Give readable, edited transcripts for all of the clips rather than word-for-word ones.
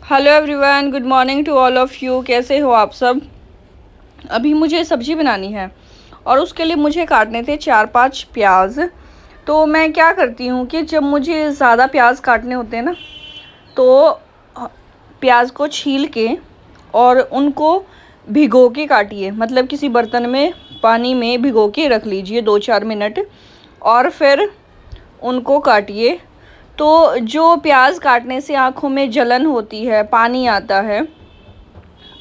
Hello everyone, good morning to all of you. कैसे हो आप सब। अभी मुझे सब्ज़ी बनानी है और उसके लिए मुझे काटने थे 4-5 प्याज। तो मैं क्या करती हूँ कि जब मुझे ज़्यादा प्याज काटने होते हैं ना, तो प्याज को छील के और उनको भिगो के काटिए। मतलब किसी बर्तन में पानी में भिगो के रख लीजिए 2-4 मिनट और फिर उनको काटिए। तो जो प्याज काटने से आँखों में जलन होती है, पानी आता है,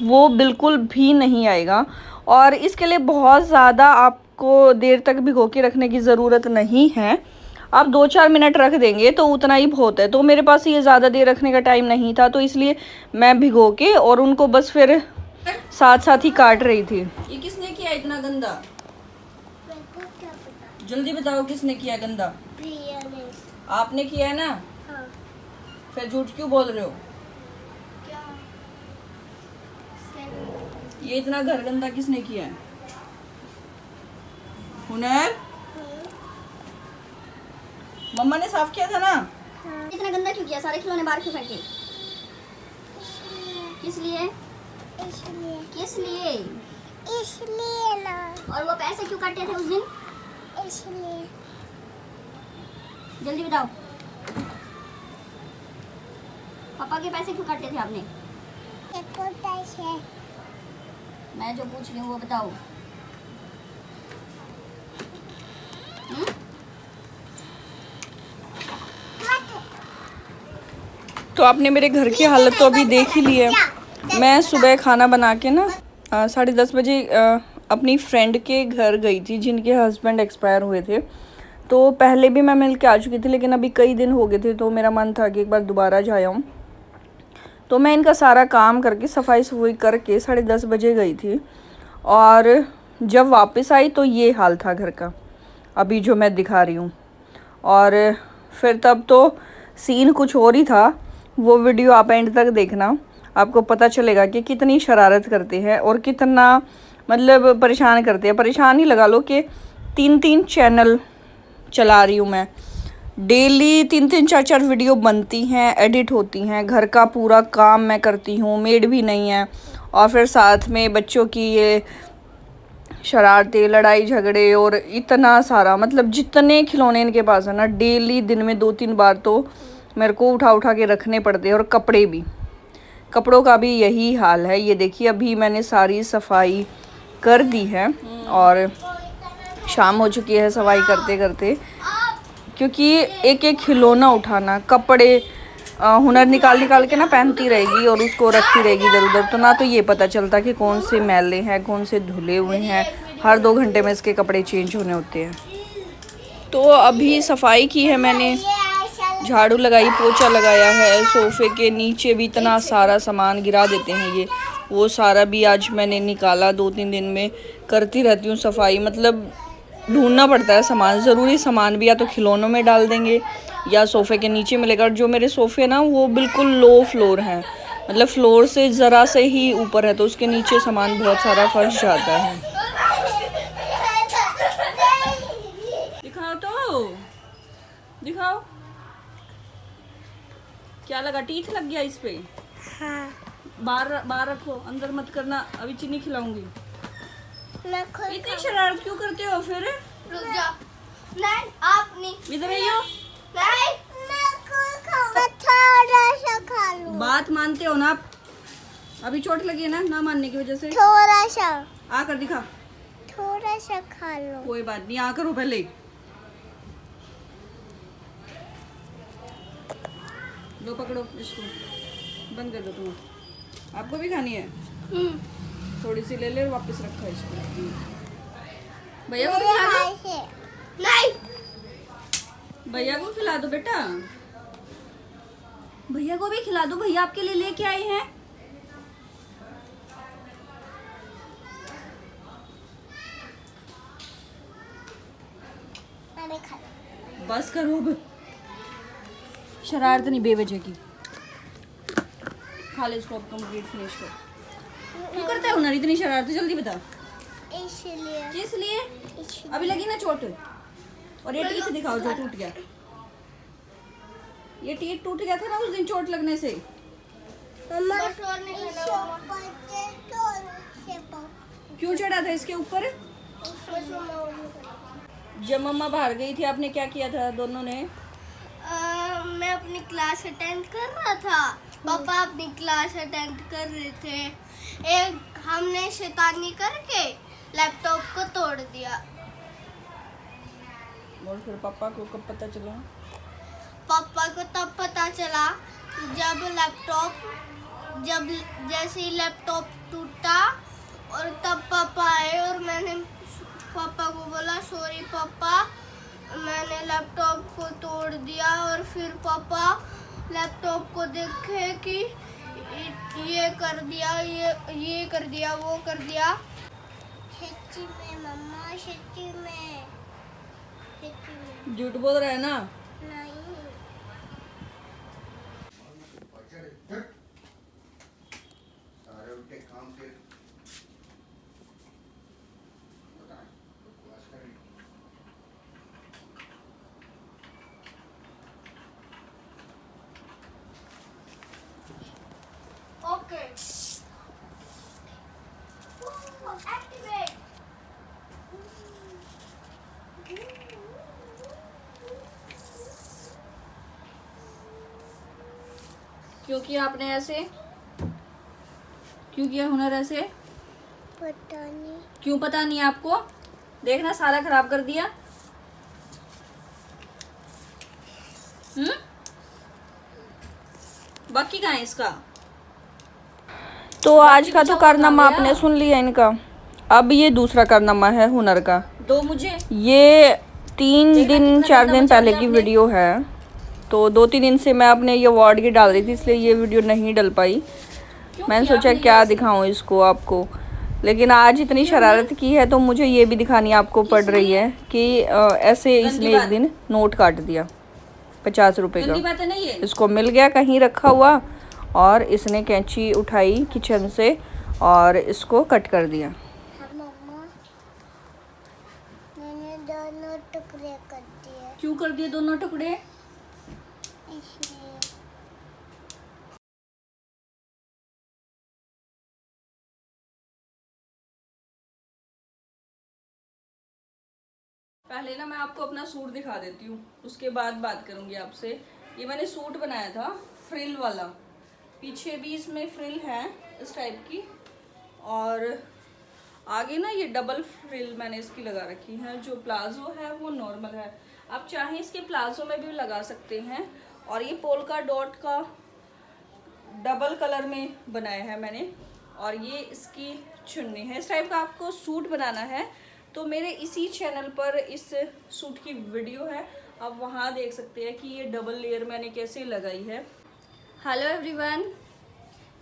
वो बिल्कुल भी नहीं आएगा। और इसके लिए बहुत ज़्यादा आपको देर तक भिगो के रखने की ज़रूरत नहीं है। आप 2-4 मिनट रख देंगे तो उतना ही बहुत है। तो मेरे पास ये ज़्यादा देर रखने का टाइम नहीं था, तो इसलिए मैं भिगो के और उनको बस फिर साथ साथ ही काट रही थी। ये किसने किया इतना गंदा? जल्दी बताओ, किसने किया गंदा? आपने किया है ना? हाँ। फिर झूठ क्यों बोल रहे हो? क्या? ये इतना घर गंदा किसने किया है? हुनर? मम्मा ने साफ किया था ना? हाँ। इतना गंदा क्यों किया? सारे खिलौने बाहर क्यों फेंके? किस लिए? किस लिए? इसलिए ना। और वो पैसे क्यों काटे थे उस दिन? इसलिए। जल्दी बताओ, पापा के पैसे क्यों काटे थे आपने? पैसे। मैं जो पूछ रही हूँ वो बताओ। तो आपने मेरे घर की हालत तो अभी देख ही ली है। मैं सुबह खाना बना के ना 10:30 बजे अपनी फ्रेंड के घर गई थी जिनके हस्बैंड एक्सपायर हुए थे। तो पहले भी मैं मिल के आ चुकी थी, लेकिन अभी कई दिन हो गए थे तो मेरा मन था कि एक बार दोबारा जा आऊँ। तो मैं इनका सारा काम करके सफाई सफाई करके 10:30 बजे गई थी और जब वापस आई तो ये हाल था घर का, अभी जो मैं दिखा रही हूँ। और फिर तब तो सीन कुछ और ही था। वो वीडियो आप एंड तक देखना, आपको पता चलेगा कि कितनी शरारत करते हैं और कितना मतलब परेशान करते हैं। परेशान ही लगा लो कि 3-3 चैनल चला रही हूँ मैं। डेली 3-3 4-4 वीडियो बनती हैं, एडिट होती हैं, घर का पूरा काम मैं करती हूँ, मेड भी नहीं है। और फिर साथ में बच्चों की ये शरारतें, लड़ाई झगड़े और इतना सारा, मतलब जितने खिलौने इनके पास है ना, डेली दिन में 2-3 बार तो मेरे को उठा उठा के रखने पड़ते हैं। और कपड़े भी, कपड़ों का भी यही हाल है। ये देखिए, अभी मैंने सारी सफाई कर दी है और शाम हो चुकी है सफाई करते करते, क्योंकि एक एक खिलौना उठाना, कपड़े हुनर निकाल निकाल के ना पहनती रहेगी और उसको रखती रहेगी इधर उधर। तो ना तो ये पता चलता कि कौन से मैले हैं, कौन से धुले हुए हैं। हर 2 घंटे में इसके कपड़े चेंज होने होते हैं। तो अभी सफाई की है मैंने, झाड़ू लगाई, पोछा लगाया है। सोफ़े के नीचे भी इतना सारा सामान गिरा देते हैं ये, वो सारा भी आज मैंने निकाला। 2-3 दिन में करती रहती हूँ सफाई। मतलब ढूंढना पड़ता है सामान, ज़रूरी सामान भी या तो खिलौनों में डाल देंगे या सोफ़े के नीचे मिलेगा। जो मेरे सोफ़े ना वो बिल्कुल लो फ्लोर हैं, मतलब फ्लोर से ज़रा से ही ऊपर है, तो उसके नीचे सामान बहुत सारा फंस जाता है। दिखाओ तो, दिखाओ क्या लगा, टीथ लग गया इस पे? हाँ। बाहर रखो, अंदर मत करना, अभी चीनी खिलाऊंगी। इतनी शरारत क्यों करते हो फिर? रुक जा। नहीं, आप नहीं। इधर आइयो। नहीं, मैं थोड़ा सा खा लूं। बात मानते हो ना आप? अभी चोट लगी है ना मानने की वजह से। थोड़ा सा। आकर दिखा। थोड़ा सा खा लो। कोई बात नहीं, आकर हो पहले। लो पकड़ो इसको, बंद कर दो। तुम आपको भी खानी है? थोड़ी सी ले ले और वापस रखा इसको। भैया को भी खिला दो। नहीं, भैया को खिला दो बेटा, भैया को भी खिला दो। भैया आपके लिए लेके आए हैं। मैंने खा। बस करो अब, शरारत नहीं बेवजह की। खा ले इसको, अब कंप्लीट फिनिश कर। क्यों करता है हुनर इतनी शरारत? जल्दी बता। इसलिए। किस लिए? अभी लगी ना चोट? और ये टीथ दिखाओ जो टूट गया। ये टीथ टूट गया था ना उस दिन चोट लगने से। मम्मा बस और नहीं इस खाना मम्मा। ऊपर से थोड़ा से क्यों चढ़ा था इसके ऊपर? बस मम्मा और नहीं खाना। जब मम्मा बाहर गई थी आपने क्या किया था दोनों ने? मैं अपनी क्लास अटेंड कर रहा था, पापा अपनी क्लास अटेंड कर रहे थे। एक हमने शैतानी करके लैपटॉप को तोड़ दिया। और फिर पापा को कब पता चला? पापा को तब पता चला जब जैसे ही लैपटॉप टूटा, और तब पापा आए और मैंने पापा को बोला सॉरी पापा, मैंने लैपटॉप को तोड़ दिया। और फिर पापा लैपटॉप को देखे कि ये कर दिया, ये कर दिया, वो कर दिया। सच्ची में मम्मा, सच्ची में झूठ बोल रहा है ना? नहीं। सारे उनके काम के बताएं, बकवास करें। Okay activate. क्यों किया आपने ऐसे? क्यों किया हुनर ऐसे? पता नहीं। क्यों पता नहीं आपको? देखना सारा खराब कर दिया। बाकी कहाँ है इसका? तो आज का तो कारनामा आपने सुन लिया इनका। अब ये दूसरा कारनामा है हुनर का। दो मुझे। ये 4 दिन पहले की वीडियो है। तो 2-3 दिन से मैं अपने ये वार्ड की डाल रही थी, इसलिए ये वीडियो नहीं डल पाई। मैंने सोचा क्या दिखाऊं इसको आपको, लेकिन आज इतनी शरारत की है तो मुझे ये भी दिखानी आपको पड़ रही है कि ऐसे इसने एक दिन नोट काट दिया 50 रुपए का। इसको मिल गया कहीं रखा हुआ, और इसने कैंची उठाई किचन से और इसको कट कर दिया। मम्मा, मैंने दोनों टुकड़े कर दिए क्यों कर दिए दोनों टुकड़े? इसलिए। पहले ना मैं आपको अपना सूट दिखा देती हूँ, उसके बाद बात करूंगी आपसे। ये मैंने सूट बनाया था फ्रिल वाला, पीछे भी इसमें फ्रिल है इस टाइप की, और आगे ना ये डबल फ्रिल मैंने इसकी लगा रखी है। जो प्लाजो है वो नॉर्मल है, आप चाहें इसके प्लाजो में भी लगा सकते हैं। और ये पोल्का डॉट का डबल कलर में बनाया है मैंने, और ये इसकी चुन्नी है। इस टाइप का आपको सूट बनाना है तो मेरे इसी चैनल पर इस सूट की वीडियो है, आप वहाँ देख सकते हैं कि ये डबल लेयर मैंने कैसे लगाई है। हेलो एवरीवन,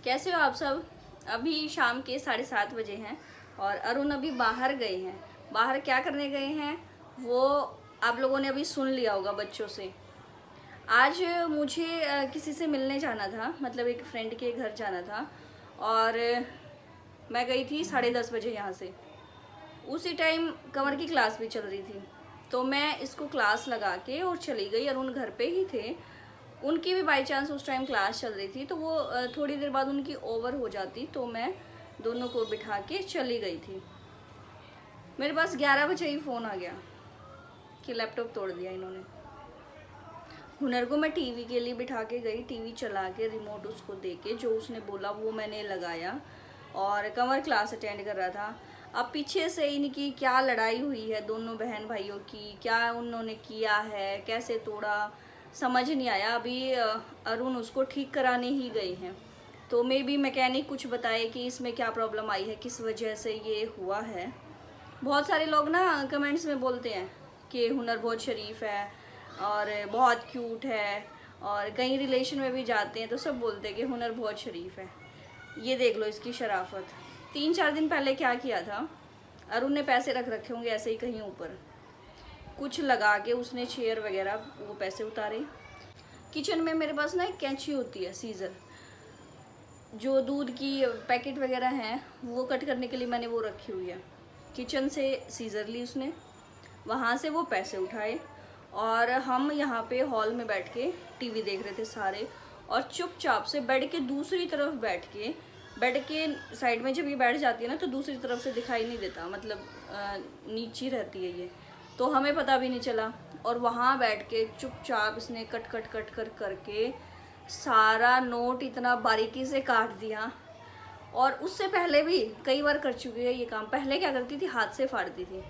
कैसे हो आप सब? अभी शाम के 7:30 बजे हैं और अरुण अभी बाहर गए हैं। बाहर क्या करने गए हैं वो आप लोगों ने अभी सुन लिया होगा बच्चों से। आज मुझे किसी से मिलने जाना था, मतलब एक फ्रेंड के घर जाना था, और मैं गई थी 10:30 बजे यहाँ से। उसी टाइम कमर की क्लास भी चल रही थी, तो मैं इसको क्लास लगा के और चली गई। अरुण घर पे ही थे, उनकी भी बाई चांस उस टाइम क्लास चल रही थी, तो वो थोड़ी देर बाद उनकी ओवर हो जाती, तो मैं दोनों को बिठा के चली गई थी। मेरे पास 11 बजे ही फ़ोन आ गया कि लैपटॉप तोड़ दिया इन्होंने। हुनर को मैं टीवी के लिए बिठा के गई, टीवी चला के रिमोट उसको दे के जो उसने बोला वो मैंने लगाया, और कमर क्लास अटेंड कर रहा था। अब पीछे से इनकी क्या लड़ाई हुई है दोनों बहन भाइयों की, क्या उन्होंने किया है, कैसे तोड़ा, समझ नहीं आया। अभी अरुण उसको ठीक कराने ही गए हैं, तो मे बी मैकेनिक कुछ बताए कि इसमें क्या प्रॉब्लम आई है, किस वजह से ये हुआ है। बहुत सारे लोग ना कमेंट्स में बोलते हैं कि हुनर बहुत शरीफ है और बहुत क्यूट है, और कई रिलेशन में भी जाते हैं तो सब बोलते हैं कि हुनर बहुत शरीफ है। ये देख लो इसकी शराफत। 3-4 दिन पहले क्या किया था, अरुण ने पैसे रख रखे होंगे ऐसे ही कहीं ऊपर, कुछ लगा के उसने चेयर वगैरह वो पैसे उतारे। किचन में मेरे पास ना एक कैंची होती है सीज़र, जो दूध की पैकेट वगैरह हैं वो कट करने के लिए मैंने वो रखी हुई है। किचन से सीज़र ली उसने, वहाँ से वो पैसे उठाए, और हम यहाँ पे हॉल में बैठ के टीवी देख रहे थे सारे, और चुपचाप से बेड के दूसरी तरफ बैठ के, बेड के साइड में जब ये बैठ जाती है ना तो दूसरी तरफ से दिखाई नहीं देता, मतलब नीचे रहती है ये, तो हमें पता भी नहीं चला। और वहाँ बैठ के चुपचाप इसने कट कट कट कर करके सारा नोट इतना बारीकी से काट दिया। और उससे पहले भी कई बार कर चुकी है ये काम। पहले क्या करती थी, हाथ से फाड़ती थी,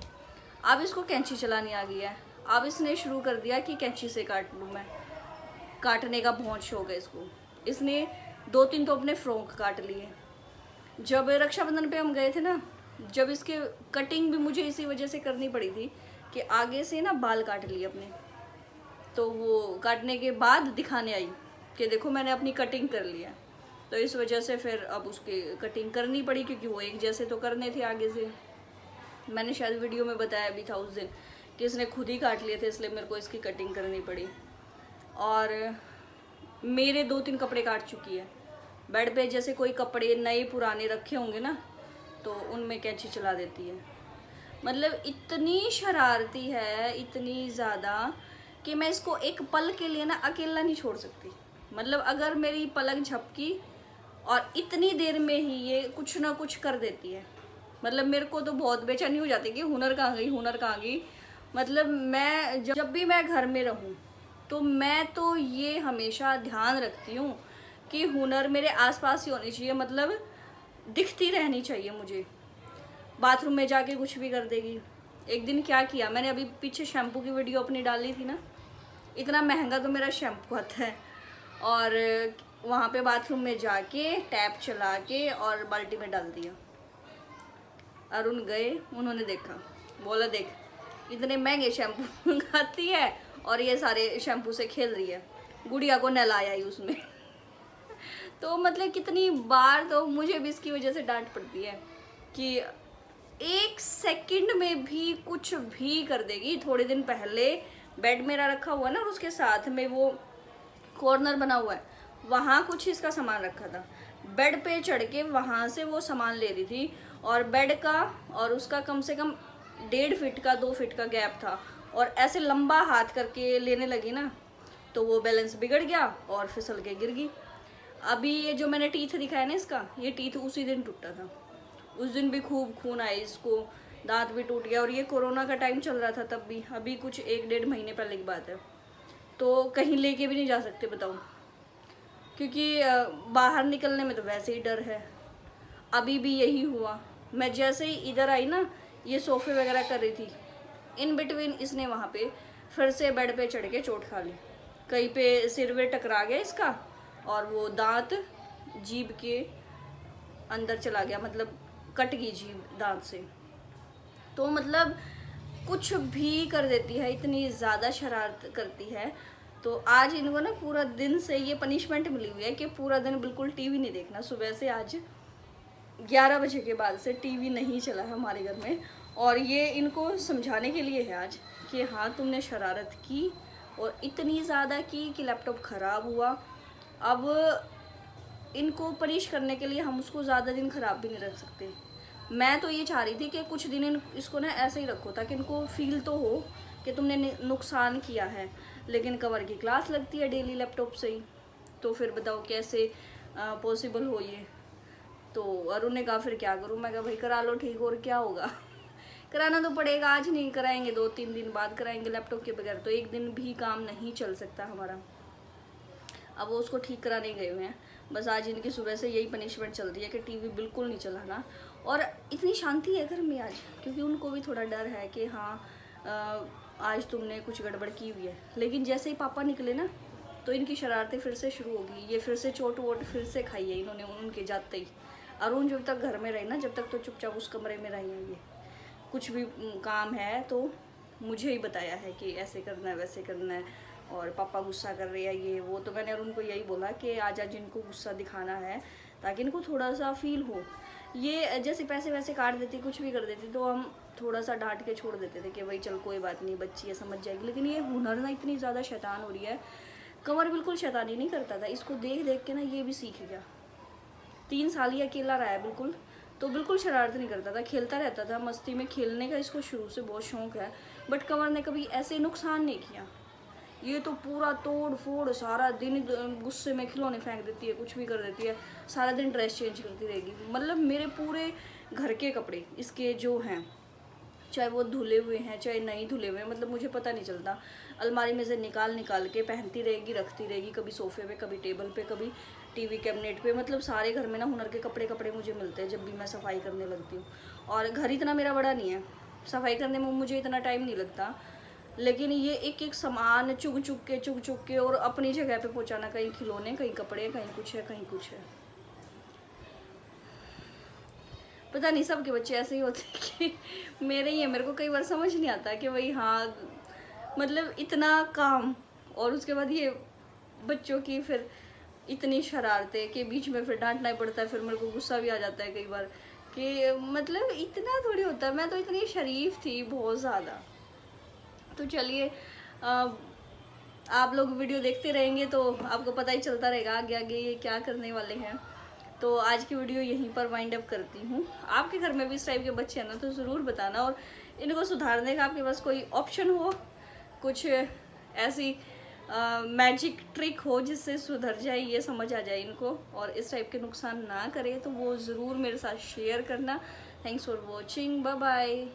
अब इसको कैंची चलानी आ गई है। अब इसने शुरू कर दिया कि कैंची से काट लूँ मैं, काटने का बहुत शौक है इसको। इसने 2-3 तो अपने फ्रॉक काट लिए। जब रक्षाबंधन पे हम गए थे ना, जब इसके कटिंग भी मुझे इसी वजह से करनी पड़ी थी कि आगे से ना बाल काट लिए अपने, तो वो काटने के बाद दिखाने आई कि देखो मैंने अपनी कटिंग कर लिया। तो इस वजह से फिर अब उसकी कटिंग करनी पड़ी, क्योंकि वो एक जैसे तो करने थे आगे से। मैंने शायद वीडियो में बताया भी था उस दिन कि इसने खुद ही काट लिए थे, इसलिए मेरे को इसकी कटिंग करनी पड़ी। और मेरे 2-3 कपड़े काट चुकी है। बेड पे जैसे कोई कपड़े नए पुराने रखे होंगे ना, तो उनमें कैंची चला देती है। मतलब इतनी शरारती है, इतनी ज़्यादा, कि मैं इसको एक पल के लिए ना अकेला नहीं छोड़ सकती। मतलब अगर मेरी पलक झपकी और इतनी देर में ही ये कुछ ना कुछ कर देती है। मतलब मेरे को तो बहुत बेचैनी हो जाती है कि हुनर कहाँ गई, हुनर कहाँ गई। मतलब मैं जब भी मैं घर में रहूँ तो मैं तो ये हमेशा ध्यान रखती हूँ कि हुनर मेरे आसपास ही होनी चाहिए, मतलब दिखती रहनी चाहिए मुझे। बाथरूम में जाके कुछ भी कर देगी। एक दिन क्या किया मैंने, अभी पीछे शैम्पू की वीडियो अपनी डाली थी ना, इतना महंगा तो मेरा शैम्पू आता है, और वहाँ पे बाथरूम में जाके टैप चला के और बाल्टी में डाल दिया। अरुण गए, उन्होंने देखा, बोला देख इतने महंगे शैम्पू खाती है और ये सारे शैम्पू से खेल रही है, गुड़िया को नहलाया ही उसमें। तो मतलब कितनी बार तो मुझे भी इसकी वजह से डांट पड़ती है कि 1 सेकंड में भी कुछ भी कर देगी। थोड़े दिन पहले बेड मेरा रखा हुआ है ना, और उसके साथ में वो कॉर्नर बना हुआ है, वहाँ कुछ इसका सामान रखा था। बेड पे चढ़ के वहाँ से वो सामान ले रही थी, और बेड का और उसका कम से कम 1.5 फीट का 2 फीट का गैप था, और ऐसे लंबा हाथ करके लेने लगी ना, तो वो बैलेंस बिगड़ गया और फिसल के गिर गई। अभी ये जो मैंने टीथ दिखाया ना इसका, ये टीथ उसी दिन टूटा था। उस दिन भी खूब खून आया इसको, दांत भी टूट गया। और ये कोरोना का टाइम चल रहा था तब भी, अभी कुछ 1-1.5 महीने पहले की बात है। तो कहीं लेके भी नहीं जा सकते बताओ, क्योंकि बाहर निकलने में तो वैसे ही डर है। अभी भी यही हुआ, मैं जैसे ही इधर आई ना, ये सोफ़े वगैरह कर रही थी, इन बिटवीन इसने वहाँ पे फिर से बेड पे चढ़ के चोट खा ली। कहीं पे सिर में टकरा गया इसका, और वो दांत जीभ के अंदर चला गया, मतलब कट गई जीभ दांत से। तो मतलब कुछ भी कर देती है, इतनी ज़्यादा शरारत करती है। तो आज इनको ना पूरा दिन से ये पनिशमेंट मिली हुई है कि पूरा दिन बिल्कुल टीवी नहीं देखना। सुबह से आज 11 बजे के बाद से टीवी नहीं चला है हमारे घर में, और ये इनको समझाने के लिए है आज कि हाँ तुमने शरारत की और इतनी ज़्यादा की कि लैपटॉप ख़राब हुआ। अब इनको पनिश करने के लिए हम उसको ज़्यादा दिन ख़राब भी नहीं रख सकते। मैं तो ये चाह रही थी कि कुछ दिन इसको ना ऐसे ही रखो, ताकि इनको फील तो हो कि तुमने नुकसान किया है। लेकिन कवर की क्लास लगती है डेली लैपटॉप से ही, तो फिर बताओ कैसे पॉसिबल हो ये। तो अरुण ने कहा फिर क्या करूँ, मैं कहा भाई करा लो ठीक, और क्या होगा। कराना तो पड़ेगा, आज नहीं कराएंगे 2-3 दिन बाद कराएंगे। लैपटॉप के बगैर तो एक दिन भी काम नहीं चल सकता हमारा। अब वो उसको ठीक कराने गए हुए हैं। बस आज इनकी सुबह से यही पनिशमेंट चल रही है कि टीवी बिल्कुल नहीं चलाना। और इतनी शांति है घर में आज, क्योंकि उनको भी थोड़ा डर है कि हाँ आज तुमने कुछ गड़बड़ की हुई है। लेकिन जैसे ही पापा निकले ना, तो इनकी शरारतें फिर से शुरू होगी। ये फिर से चोट वोट फिर से खाई है इन्होंने उनके जाते ही। अरुण जब तक घर में रहे ना, जब तक तो चुपचाप उस कमरे में रही है। ये कुछ भी काम है तो मुझे ही बताया है कि ऐसे करना है वैसे करना है, और पापा गुस्सा कर रहे हैं ये वो। तो मैंने अरुण को यही बोला कि आज इनको गुस्सा दिखाना है ताकि इनको थोड़ा सा फील हो। ये जैसे पैसे वैसे काट देती, कुछ भी कर देती, तो हम थोड़ा सा डांट के छोड़ देते थे कि भाई चल कोई बात नहीं, बच्ची है समझ जाएगी। लेकिन ये हुनर ना इतनी ज़्यादा शैतान हो रही है। कमर बिल्कुल शैतानी नहीं करता था, इसको देख देख के ना ये भी सीख गया। 3 साल ही अकेला रहा है बिल्कुल, तो बिल्कुल शरारत नहीं करता था, खेलता रहता था। मस्ती में खेलने का इसको शुरू से बहुत शौक है, बट कमर ने कभी ऐसे नुकसान नहीं किया। ये तो पूरा तोड़ फोड़ सारा दिन गुस्से में खिलौने फेंक देती है, कुछ भी कर देती है, सारा दिन ड्रेस चेंज करती रहेगी। मतलब मेरे पूरे घर के कपड़े इसके जो हैं, चाहे वो धुले हुए हैं चाहे नहीं धुले हुए हैं, मतलब मुझे पता नहीं चलता। अलमारी में से निकाल निकाल के पहनती रहेगी, रखती रहेगी, कभी सोफे पे, कभी टेबल पे, कभी टीवी कैबिनेट पे। मतलब सारे घर में ना हुनर के कपड़े मुझे मिलते हैं जब भी मैं सफाई करने लगती हूँ। और घर इतना मेरा बड़ा नहीं है, सफाई करने में मुझे इतना टाइम नहीं लगता, लेकिन ये एक एक सामान चुग चुग के और अपनी जगह पे पहुँचाना, कहीं खिलौने, कहीं कपड़े, कहीं कुछ है, कहीं कुछ है। पता नहीं सबके बच्चे ऐसे ही होते हैं कि मेरे ही है। मेरे को कई बार समझ नहीं आता कि भाई हाँ, मतलब इतना काम और उसके बाद ये बच्चों की फिर इतनी शरारतें के बीच में फिर डांटना ही पड़ता है। फिर मेरे को गुस्सा भी आ जाता है कई बार कि मतलब इतना थोड़ी होता है, मैं तो इतनी शरीफ थी बहुत ज़्यादा। तो चलिए आप लोग वीडियो देखते रहेंगे तो आपको पता ही चलता रहेगा आगे आगे ये क्या करने वाले हैं। तो आज की वीडियो यहीं पर वाइंड अप करती हूँ। आपके घर में भी इस टाइप के बच्चे हैं ना तो ज़रूर बताना, और इनको सुधारने का आपके पास कोई ऑप्शन हो, कुछ ऐसी मैजिक ट्रिक हो जिससे सुधर जाए, ये समझ आ जाए इनको और इस टाइप के नुकसान ना करे, तो वो ज़रूर मेरे साथ शेयर करना। Thanks for watching, bye bye.